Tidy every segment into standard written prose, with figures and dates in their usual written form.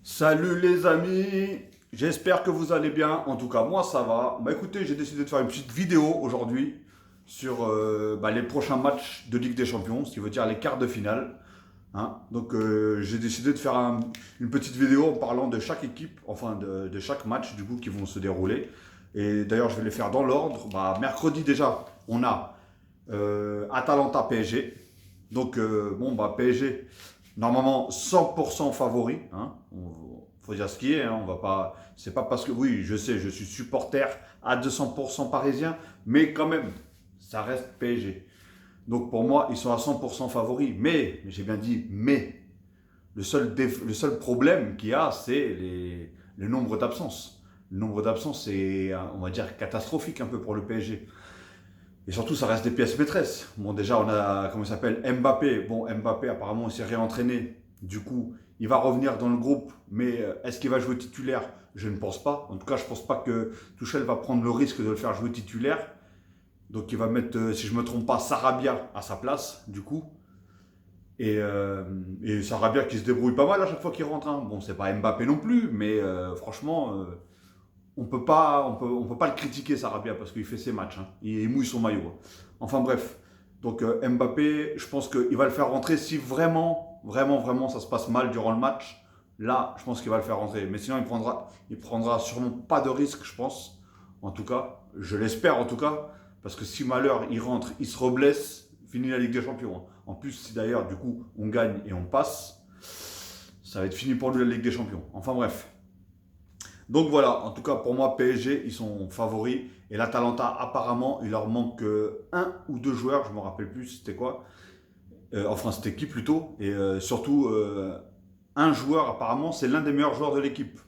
Salut les amis, j'espère que vous allez bien. En tout cas, moi ça va. Bah écoutez, j'ai décidé de faire une petite vidéo aujourd'hui sur les prochains matchs de Ligue des Champions, ce qui veut dire les quarts de finale. Hein. Donc j'ai décidé de faire une petite vidéo en parlant de chaque équipe, enfin de chaque match du coup qui vont se dérouler. Et d'ailleurs, je vais les faire dans l'ordre. Bah, mercredi déjà, on a Atalanta PSG. Donc PSG, normalement 100% favori. Hein. Faut dire ce qui est. Hein. On va pas. C'est pas parce que oui, je sais, je suis supporter à 200% parisien, mais quand même, ça reste PSG. Donc pour moi, ils sont à 100% favoris. Mais j'ai bien dit mais. Le seul problème qu'il y a, c'est le nombre d'absences. Le nombre d'absences, c'est, on va dire, catastrophique un peu pour le PSG. Et surtout, ça reste des pièces maîtresses. Bon, déjà, on a, comment il s'appelle, Mbappé. Bon, Mbappé, apparemment, il s'est réentraîné. Du coup, il va revenir dans le groupe. Mais est-ce qu'il va jouer titulaire? Je ne pense pas. En tout cas, je ne pense pas que Tuchel va prendre le risque de le faire jouer titulaire. Donc, il va mettre, si je ne me trompe pas, Sarabia à sa place, du coup. Et Sarabia qui se débrouille pas mal à chaque fois qu'il rentre. Hein. Bon, c'est pas Mbappé non plus, mais franchement, on peut pas le critiquer Sarabia parce qu'il fait ses matchs. Hein. Il mouille son maillot. Hein. Enfin bref. Donc Mbappé, je pense qu'il va le faire rentrer si vraiment ça se passe mal durant le match. Là, je pense qu'il va le faire rentrer. Mais sinon, il prendra sûrement pas de risque, je pense. En tout cas, je l'espère en tout cas. Parce que si malheur, il rentre, il se reblesse, fini la Ligue des Champions. Hein. En plus, si d'ailleurs, du coup, on gagne et on passe, ça va être fini pour lui la Ligue des Champions. Enfin bref. Donc voilà, en tout cas pour moi, PSG, ils sont favoris. Et l'Atalanta, apparemment, il leur manque un ou deux joueurs, je ne me rappelle plus c'était quoi. Enfin, c'était qui plutôt. Et surtout, un joueur, apparemment, c'est l'un des meilleurs joueurs de l'équipe.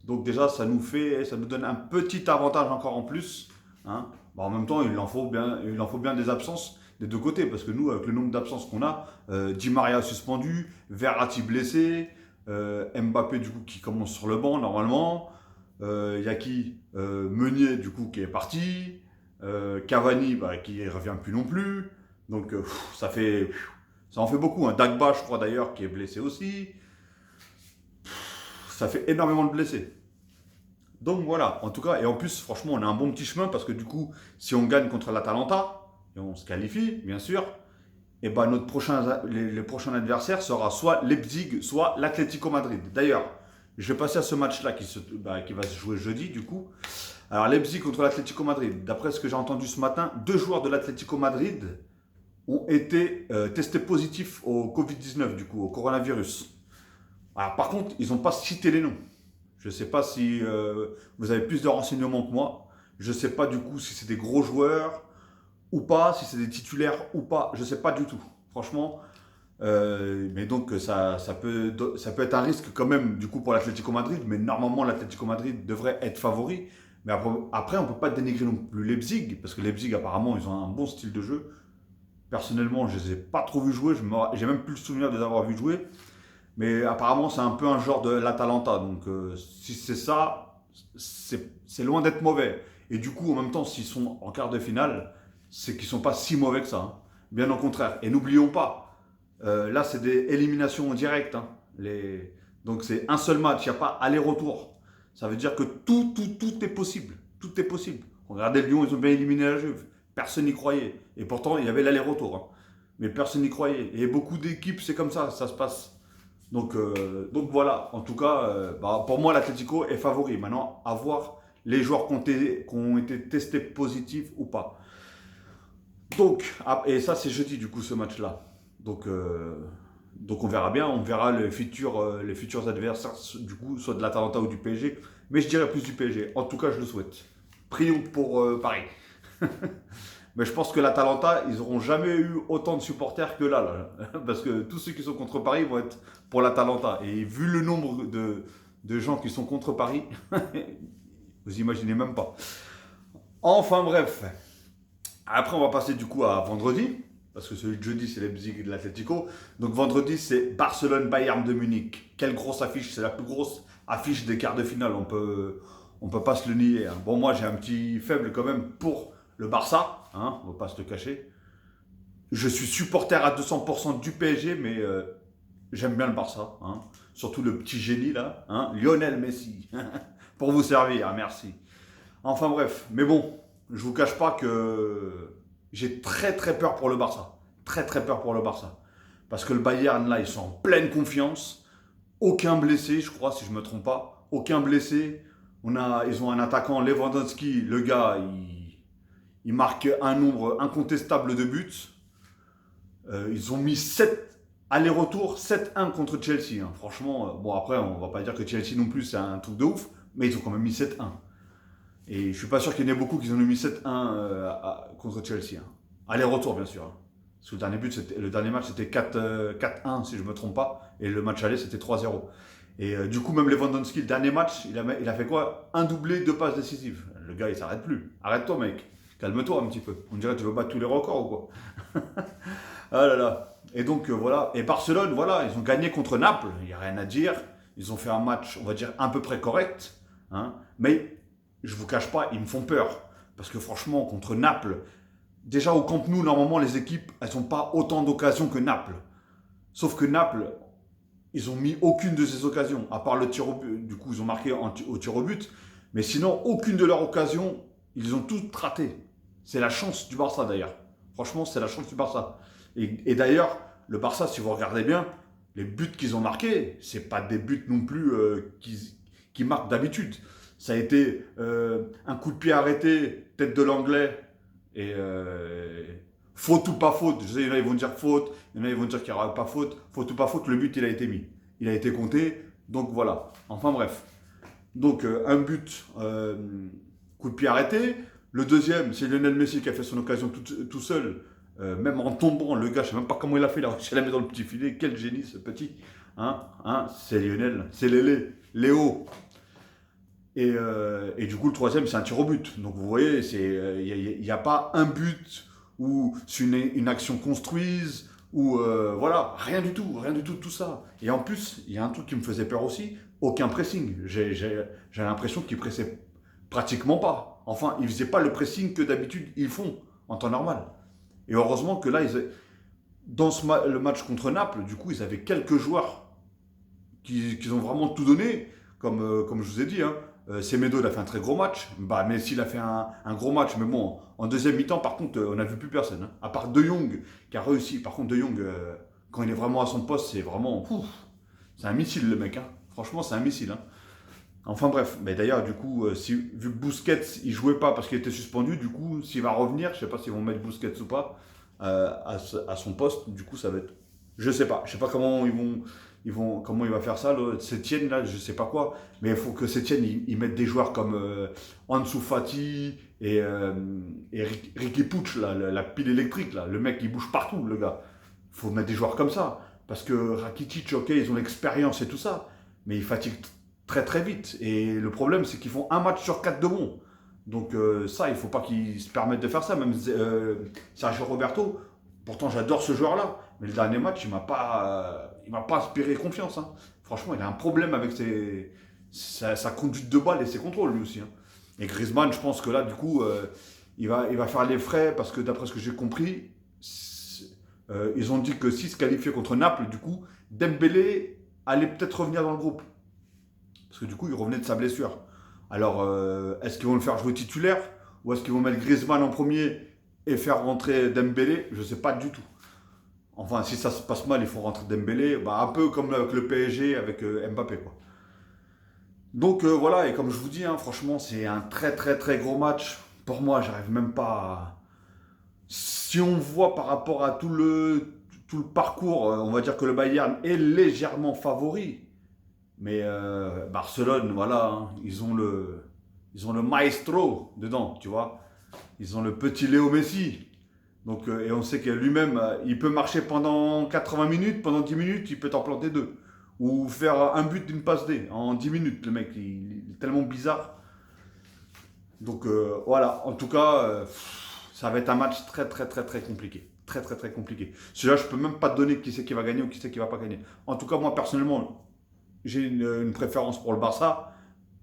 Donc déjà, ça nous donne un petit avantage encore en plus. Hein. Bon, en même temps, il en faut bien des absences des deux côtés. Parce que nous, avec le nombre d'absences qu'on a, Di Maria suspendu, Verratti blessé, Mbappé du coup qui commence sur le banc normalement. Il y a qui Meunier, du coup, qui est parti. Cavani, qui ne revient plus non plus. Donc, ça en fait beaucoup. Hein. Dagba, je crois d'ailleurs, qui est blessé aussi. Ça fait énormément de blessés. Donc voilà, en tout cas, et en plus, franchement, on a un bon petit chemin parce que du coup, si on gagne contre l'Atalanta, et on se qualifie, bien sûr, et ben les prochains adversaires sera soit Leipzig, soit l'Atlético Madrid. D'ailleurs, je vais passer à ce match-là qui va se jouer jeudi, du coup. Alors, Leipzig contre l'Atlético Madrid. D'après ce que j'ai entendu ce matin, deux joueurs de l'Atlético Madrid ont été testés positifs au Covid-19, du coup, au coronavirus. Alors, par contre, ils n'ont pas cité les noms. Je ne sais pas si vous avez plus de renseignements que moi. Je ne sais pas du coup si c'est des gros joueurs ou pas, si c'est des titulaires ou pas. Je ne sais pas du tout. Franchement, mais donc ça peut être un risque quand même du coup pour l'Atlético Madrid, mais normalement l'Atlético Madrid devrait être favori. Mais après on ne peut pas dénigrer non plus Leipzig, parce que Leipzig apparemment ils ont un bon style de jeu. Personnellement je ne les ai pas trop vus jouer, j'ai même plus le souvenir de les avoir vus jouer. Mais apparemment c'est un peu un genre de l'Atalanta, donc si c'est ça, c'est loin d'être mauvais. Et du coup en même temps s'ils sont en quart de finale, c'est qu'ils ne sont pas si mauvais que ça. Hein. Bien au contraire. Et n'oublions pas, là, c'est des éliminations directes. Hein. Donc, c'est un seul match, il n'y a pas aller-retour. Ça veut dire que tout est possible. Tout est possible. Regardez Lyon, ils ont bien éliminé la Juve. Personne n'y croyait. Et pourtant, il y avait l'aller-retour. Hein. Mais personne n'y croyait. Et beaucoup d'équipes, c'est comme ça se passe. Donc voilà, en tout cas, pour moi, l'Atlético est favori. Maintenant, à voir les joueurs qui ont été testés positifs ou pas. Donc, et ça c'est jeudi du coup ce match-là. Donc, donc on verra bien, on verra les futurs adversaires du coup, soit de l'Atalanta ou du PSG. Mais je dirais plus du PSG. En tout cas, je le souhaite. Prions pour Paris. Mais je pense que l'Atalanta, ils n'auront jamais eu autant de supporters que là. Parce que tous ceux qui sont contre Paris vont être pour l'Atalanta. Et vu le nombre de gens qui sont contre Paris, vous imaginez même pas. Enfin bref. Après, on va passer du coup à vendredi, parce que celui de jeudi, c'est Leipzig et de l'Atlético. Donc vendredi, c'est Barcelone-Bayern de Munich. Quelle grosse affiche, c'est la plus grosse affiche des quarts de finale, on peut pas se le nier. Hein. Bon, moi, j'ai un petit faible quand même pour le Barça, hein, on va pas se le cacher. Je suis supporter à 200% du PSG, mais j'aime bien le Barça. Hein. surtout le petit génie là, hein, Lionel Messi, pour vous servir, merci. Enfin bref, mais bon, je vous cache pas que j'ai très très peur pour le Barça. Très très peur pour le Barça. Parce que le Bayern là, ils sont en pleine confiance. Aucun blessé, je crois, si je me trompe pas. Aucun blessé. Ils ont un attaquant, Lewandowski, le gars, il marque un nombre incontestable de buts. Ils ont mis 7 allers-retours, 7-1 contre Chelsea. Hein. Franchement, bon après, on va pas dire que Chelsea non plus c'est un truc de ouf, mais ils ont quand même mis 7-1. Et je suis pas sûr qu'il y en ait beaucoup qui ont mis 7-1 contre Chelsea. Hein. Aller-retour, bien sûr. Hein. Parce que le dernier match, c'était 4-1, si je me trompe pas. Et le match aller, c'était 3-0. Et du coup, même Lewandowski, le dernier match, il a fait quoi? Un doublé, 2 passes décisives. Le gars, il s'arrête plus. Arrête-toi, mec. Calme-toi un petit peu. On dirait que tu veux battre tous les records ou quoi? Ah là là. Et donc, voilà. Et Barcelone, voilà, ils ont gagné contre Naples. Il n'y a rien à dire. Ils ont fait un match, on va dire, à peu près correct. Hein. Mais je vous cache pas, ils me font peur. Parce que franchement, contre Naples, déjà au Camp Nou, normalement, les équipes, elles n'ont pas autant d'occasions que Naples. Sauf que Naples, ils ont mis aucune de ces occasions, à part le tir au but. Du coup, ils ont marqué au tir au but. Mais sinon, aucune de leurs occasions, ils ont toutes raté. C'est la chance du Barça d'ailleurs. Franchement, c'est la chance du Barça. Et d'ailleurs, le Barça, si vous regardez bien, les buts qu'ils ont marqués, c'est pas des buts non plus qui marquent d'habitude. Ça a été un coup de pied arrêté, tête de l'anglais, et faute ou pas faute. Je sais, il y en a, ils vont dire faute, il y en a, ils vont dire qu'il n'y aura pas faute. Faute ou pas faute, le but, il a été mis. Il a été compté, donc voilà. Enfin bref. Donc un but, coup de pied arrêté. Le deuxième, c'est Lionel Messi qui a fait son occasion tout seul. Même en tombant, le gars, je ne sais même pas comment il a fait, il a réussi à la mettre dans le petit filet. Quel génie ce petit. Hein, c'est Lionel, c'est Léo. Et du coup, le troisième, c'est un tir au but. Donc vous voyez, il n'y a pas un but ou c'est une action construise ou voilà, rien du tout de tout ça. Et en plus, il y a un truc qui me faisait peur aussi, aucun pressing. J'ai l'impression qu'ils pressaient pratiquement pas. Enfin, ils faisaient pas le pressing que d'habitude ils font en temps normal. Et heureusement que là, dans le match contre Naples, du coup, ils avaient quelques joueurs qui ont vraiment tout donné, comme je vous ai dit. Hein. Semedo, il a fait un très gros match. Bah, Messi, il a fait un gros match. Mais bon, en deuxième mi-temps, par contre, on n'a vu plus personne. Hein. À part De Jong, qui a réussi. Par contre, De Jong, quand il est vraiment à son poste, c'est vraiment... c'est un missile, le mec. Hein. Franchement, c'est un missile. Hein. Enfin bref, mais d'ailleurs, du coup, vu que Busquets, il jouait pas parce qu'il était suspendu, du coup, s'il va revenir, je sais pas s'ils vont mettre Busquets ou pas à son poste, du coup, ça va être... Je sais pas comment comment il va faire ça, Sétienne, là, je sais pas quoi, mais il faut que Sétienne, il mette des joueurs comme Ansu Fati et Ricky Puig, là, la pile électrique, là, le mec, il bouge partout, le gars. Il faut mettre des joueurs comme ça, parce que Rakitic, ok, ils ont l'expérience et tout ça, mais ils fatiguent très très vite. Et le problème, c'est qu'ils font un match sur 4 de bon. Donc ça, il ne faut pas qu'ils se permettent de faire ça. Même Sergio Roberto, pourtant j'adore ce joueur-là, mais le dernier match, il m'a pas inspiré confiance. Hein. Franchement, il a un problème avec sa conduite de balle et ses contrôles lui aussi. Hein. Et Griezmann, je pense que là, du coup, il va faire les frais parce que d'après ce que j'ai compris, ils ont dit que s'il se qualifiait contre Naples, du coup, Dembélé allait peut-être revenir dans le groupe. Parce que du coup, il revenait de sa blessure. Alors, est-ce qu'ils vont le faire jouer titulaire? Ou est-ce qu'ils vont mettre Griezmann en premier et faire rentrer Dembélé? Je ne sais pas du tout. Enfin, si ça se passe mal, il faut rentrer Dembélé. Bah, un peu comme avec le PSG, avec Mbappé, quoi. Donc voilà, et comme je vous dis, hein, franchement, c'est un très très très gros match. Pour moi, j'arrive même pas à... Si on voit par rapport à tout le parcours, on va dire que le Bayern est légèrement favori. Mais Barcelone, voilà, hein, ils ont le maestro dedans, tu vois. Ils ont le petit Léo Messi. Donc, et on sait que lui-même, il peut marcher pendant 80 minutes, pendant 10 minutes, il peut t'en planter deux. Ou faire un but d'une passe D en 10 minutes, le mec, il est tellement bizarre. Donc voilà, en tout cas, ça va être un match très très très très compliqué. Très très très compliqué. Celui-là, je peux même pas te donner qui c'est qui va gagner ou qui c'est qui va pas gagner. En tout cas, moi personnellement, j'ai une préférence pour le Barça,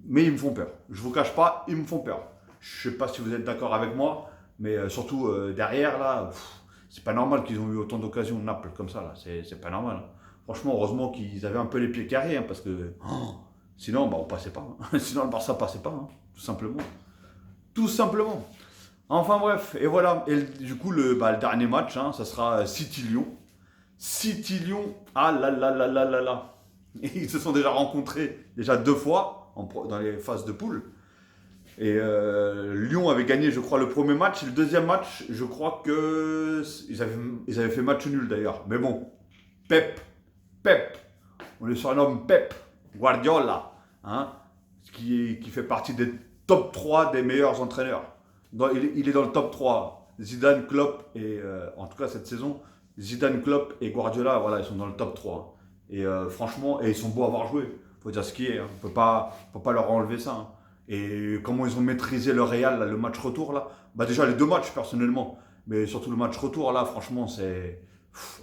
mais ils me font peur. Je vous cache pas, ils me font peur. Je sais pas si vous êtes d'accord avec moi, mais surtout derrière là, c'est pas normal qu'ils ont eu autant d'occasions de Naples comme ça là. C'est pas normal. Hein. Franchement, heureusement qu'ils avaient un peu les pieds carrés, hein, parce que sinon, bah, on passait pas. Hein. Sinon, le Barça passait pas, hein, tout simplement. Tout simplement. Enfin bref, et voilà. Et du coup, le dernier match, hein, ça sera City-Lyon. City-Lyon, ah là là là là là là. Et ils se sont déjà rencontrés déjà 2 fois dans les phases de poule. Et Lyon avait gagné, je crois, le premier match. Et le deuxième match, je crois que ils avaient fait match nul d'ailleurs. Mais bon, Pep, Pep, on le surnomme Pep Guardiola, hein, qui fait partie des top 3 des meilleurs entraîneurs. Il est dans le top 3. Zidane, Klopp et en tout cas cette saison, Zidane, Klopp et Guardiola, voilà, ils sont dans le top 3. Et franchement, et ils sont beaux à avoir joué. Faut dire ce qui est. Hein. On peut pas leur enlever ça. Hein. Et comment ils ont maîtrisé le Real, là, le match retour là. Bah déjà les 2 matchs personnellement, mais surtout le match retour là, franchement c'est.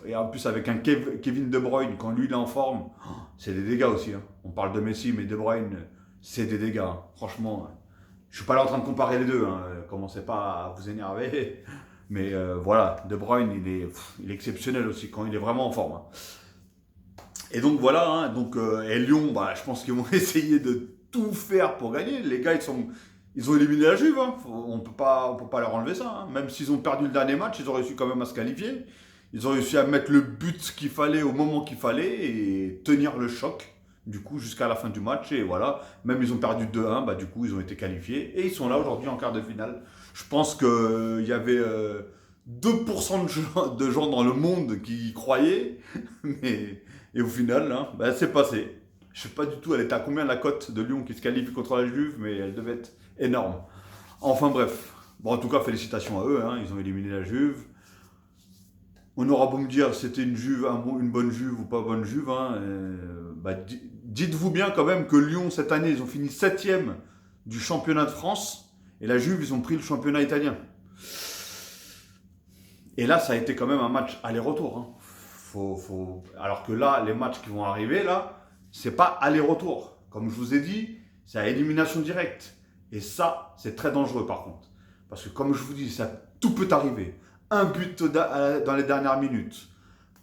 Et en plus avec un Kevin De Bruyne, quand lui il est en forme, c'est des dégâts aussi. Hein. On parle de Messi, mais De Bruyne, c'est des dégâts. Hein. Franchement, je suis pas là en train de comparer les deux. Hein. Commencez pas à vous énerver. Mais voilà, De Bruyne, il est exceptionnel aussi quand il est vraiment en forme. Hein. Et donc voilà, hein, et Lyon, bah, je pense qu'ils vont essayer de tout faire pour gagner. Les gars, ils ont éliminé la Juve. Hein. On peut pas leur enlever ça. Hein. Même s'ils ont perdu le dernier match, ils ont réussi quand même à se qualifier. Ils ont réussi à mettre le but qu'il fallait au moment qu'il fallait et tenir le choc. Du coup, jusqu'à la fin du match. Et voilà, même ils ont perdu 2-1, bah, du coup, ils ont été qualifiés. Et ils sont là aujourd'hui en quart de finale. Je pense qu'il y avait 2% de gens dans le monde qui y croyaient. Mais, et au final, hein, bah, c'est passé. Je sais pas du tout, elle était à combien la cote de Lyon qui se qualifie contre la Juve, mais elle devait être énorme. Enfin bref. Bon, en tout cas, félicitations à eux, hein, ils ont éliminé la Juve. On aura beau me dire c'était une Juve, une bonne Juve ou pas bonne Juve, hein, bah, dites-vous bien quand même que Lyon, cette année, ils ont fini 7e du championnat de France, et la Juve, ils ont pris le championnat italien. Et là, ça a été quand même un match aller-retour. Hein. Alors que là, les matchs qui vont arriver, là, c'est pas aller-retour. Comme je vous ai dit, c'est à élimination directe. Et ça, c'est très dangereux par contre. Parce que comme je vous dis, tout peut arriver. Un but dans les dernières minutes.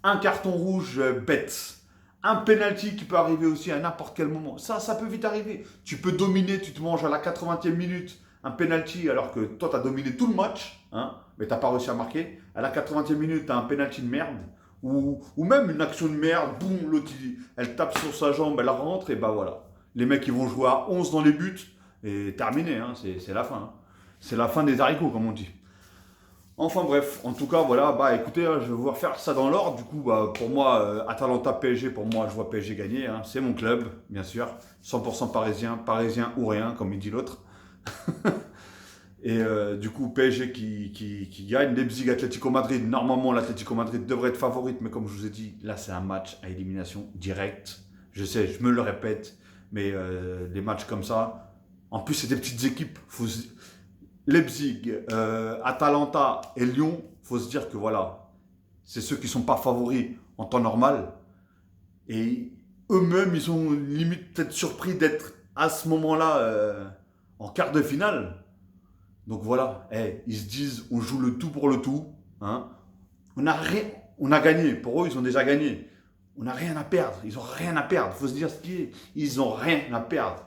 Un carton rouge bête. Un penalty qui peut arriver aussi à n'importe quel moment. Ça peut vite arriver. Tu peux dominer, tu te manges à la 80e minute un penalty alors que toi, tu as dominé tout le match, hein, mais tu n'as pas réussi à marquer. À la 80e minute, tu as un penalty de merde. Ou même une action de merde, boum, l'autre, elle tape sur sa jambe, elle rentre, et bah voilà. Les mecs, ils vont jouer à 11 dans les buts, et terminé, hein, c'est la fin. Hein. C'est la fin des haricots, comme on dit. Enfin bref, en tout cas, voilà, bah écoutez, hein, je vais vous refaire ça dans l'ordre. Du coup, bah, pour moi, Atalanta PSG, pour moi, je vois PSG gagner. Hein. C'est mon club, bien sûr. 100% parisien, parisien ou rien, comme il dit l'autre. Et du coup, PSG qui gagne. Leipzig, Atlético Madrid. Normalement, l'Atlético Madrid devrait être favorite, mais comme je vous ai dit, là, c'est un match à élimination directe. Je sais, je me le répète, mais des matchs comme ça, en plus, c'est des petites équipes. Leipzig, Atalanta et Lyon, faut se dire que voilà, c'est ceux qui sont pas favoris en temps normal. Et eux-mêmes, ils sont limite peut-être surpris d'être à ce moment-là en quart de finale. Donc voilà, ils se disent, on joue le tout pour le tout. Hein. On a gagné. Pour eux, ils ont déjà gagné. On n'a rien à perdre. Ils n'ont rien à perdre. Il faut se dire ce qui est. Ils n'ont rien à perdre.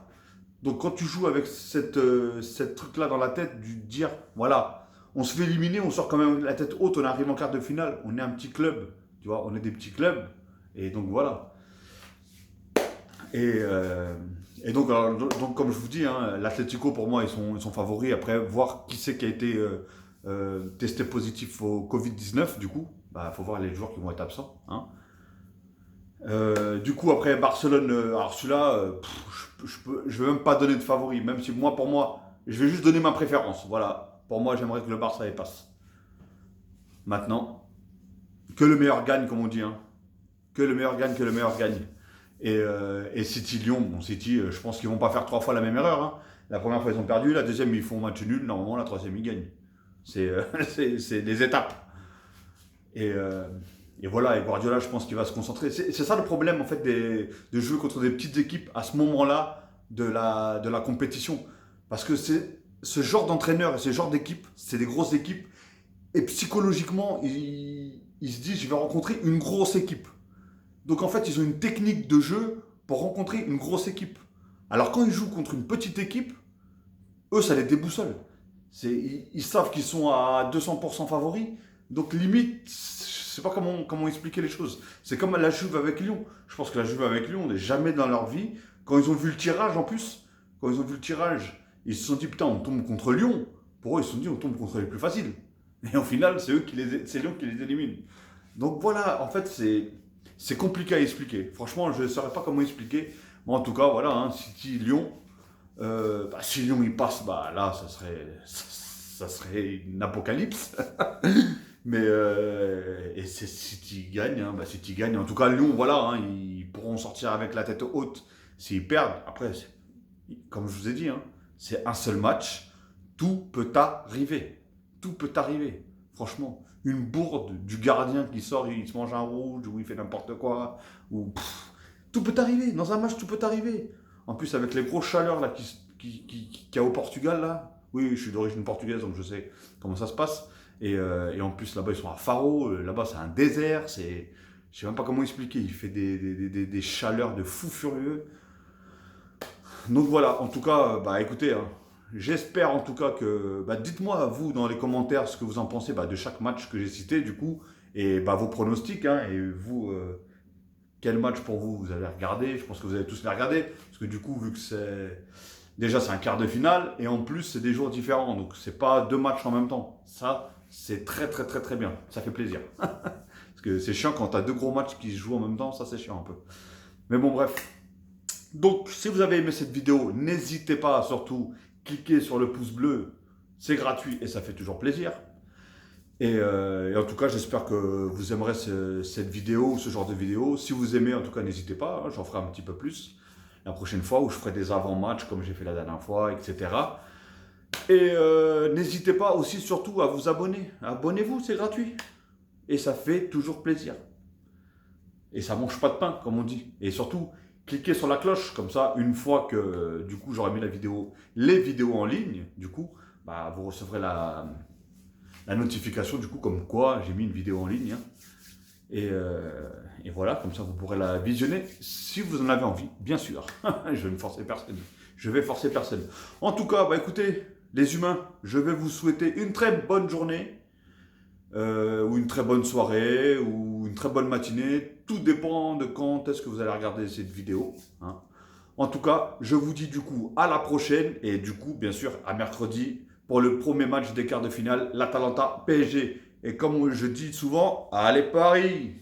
Donc quand tu joues avec cette truc-là dans la tête, du dire, voilà, on se fait éliminer, on sort quand même la tête haute, on arrive en quart de finale, on est un petit club. Tu vois, on est des petits clubs. Et donc voilà. Et, donc, comme je vous dis, hein, l'Atlético, pour moi, ils sont favoris. Après, voir qui c'est qui a été testé positif au Covid-19, du coup, bah, faut voir les joueurs qui vont être absents. Hein. Du coup, après, Barcelone, alors celui-là, je ne vais même pas donner de favori, même si moi, pour moi, je vais juste donner ma préférence. Voilà, pour moi, j'aimerais que le Barça y passe. Maintenant, que le meilleur gagne, comme on dit. Hein. Que le meilleur gagne, que le meilleur gagne. Et City-Lyon, bon, City, je pense qu'ils vont pas faire 3 fois la même erreur. Hein. La première fois, ils ont perdu. La deuxième, ils font match nul. Normalement, la troisième, ils gagnent. C'est des étapes. Et voilà, et Guardiola, je pense qu'il va se concentrer. C'est ça le problème, en fait, de jouer contre des petites équipes à ce moment-là de la compétition. Parce que c'est ce genre d'entraîneur et ce genre d'équipe, c'est des grosses équipes. Et psychologiquement, ils se disent, je vais rencontrer une grosse équipe. Donc en fait, ils ont une technique de jeu pour rencontrer une grosse équipe. Alors quand ils jouent contre une petite équipe, eux, ça les déboussole. Ils savent qu'ils sont à 200% favoris. Donc limite, je sais pas comment expliquer les choses. C'est comme la Juve avec Lyon. Je pense que la Juve avec Lyon, n'est jamais dans leur vie. Quand ils ont vu le tirage en plus, quand ils ont vu le tirage, ils se sont dit putain, on tombe contre Lyon. Pour eux, ils se sont dit on tombe contre les plus faciles. Et au final, c'est Lyon qui les élimine. Donc voilà, en fait, c'est compliqué à expliquer. Franchement, je ne saurais pas comment expliquer. Mais en tout cas, voilà, hein, City-Lyon, si Lyon il passe, bah là, ça serait une apocalypse. Mais et c'est City gagne, hein, bah City gagne. En tout cas, Lyon, voilà, hein, ils pourront sortir avec la tête haute s'ils perdent. Après, comme je vous ai dit, hein, c'est un seul match. Tout peut arriver. Tout peut arriver. Franchement, une bourde du gardien qui sort, il se mange un rouge ou il fait n'importe quoi. Tout peut arriver. Dans un match, tout peut arriver. En plus, avec les grosses chaleurs là, qu'il y a au Portugal, là. Oui, je suis d'origine portugaise, donc je sais comment ça se passe. Et en plus, là-bas, ils sont à Faro. Là-bas, c'est un désert. Je ne sais même pas comment expliquer. Il fait des chaleurs de fou furieux. Donc voilà, en tout cas, bah écoutez, hein, j'espère en tout cas que... Bah, dites-moi, vous, dans les commentaires, ce que vous en pensez de chaque match que j'ai cité, du coup. Et bah, vos pronostics, hein, et vous... quel match pour vous vous avez regardé? Je pense que vous avez tous les regardé. Parce que du coup, vu que c'est... Déjà, c'est un quart de finale. Et en plus, c'est des jours différents. Donc, c'est pas deux matchs en même temps. Ça, c'est très, très, très, très bien. Ça fait plaisir. Parce que c'est chiant quand tu as deux gros matchs qui se jouent en même temps. Ça, c'est chiant un peu. Mais bon, bref. Donc, si vous avez aimé cette vidéo, n'hésitez pas à surtout cliquer sur le pouce bleu. C'est gratuit et ça fait toujours plaisir. Et en tout cas, j'espère que vous aimerez cette vidéo ou ce genre de vidéo. Si vous aimez, en tout cas, n'hésitez pas, hein, j'en ferai un petit peu plus la prochaine fois où je ferai des avant-matchs comme j'ai fait la dernière fois, etc. Et n'hésitez pas aussi surtout à vous abonner. Abonnez-vous, c'est gratuit. Et ça fait toujours plaisir. Et ça mange pas de pain, comme on dit. Et surtout, cliquez sur la cloche, comme ça, une fois que du coup j'aurai mis les vidéos en ligne, du coup, bah, vous recevrez la notification du coup comme quoi j'ai mis une vidéo en ligne. Hein. Et voilà, comme ça vous pourrez la visionner si vous en avez envie, bien sûr. Je ne forcer personne. Je vais forcer personne. En tout cas, bah écoutez, les humains, je vais vous souhaiter une très bonne journée, ou une très bonne soirée, ou une très bonne matinée. Tout dépend de quand est-ce que vous allez regarder cette vidéo. Hein. En tout cas, je vous dis du coup à la prochaine, et du coup, bien sûr, à mercredi, pour le premier match des quarts de finale, l'Atalanta PSG. Et comme je dis souvent, allez Paris!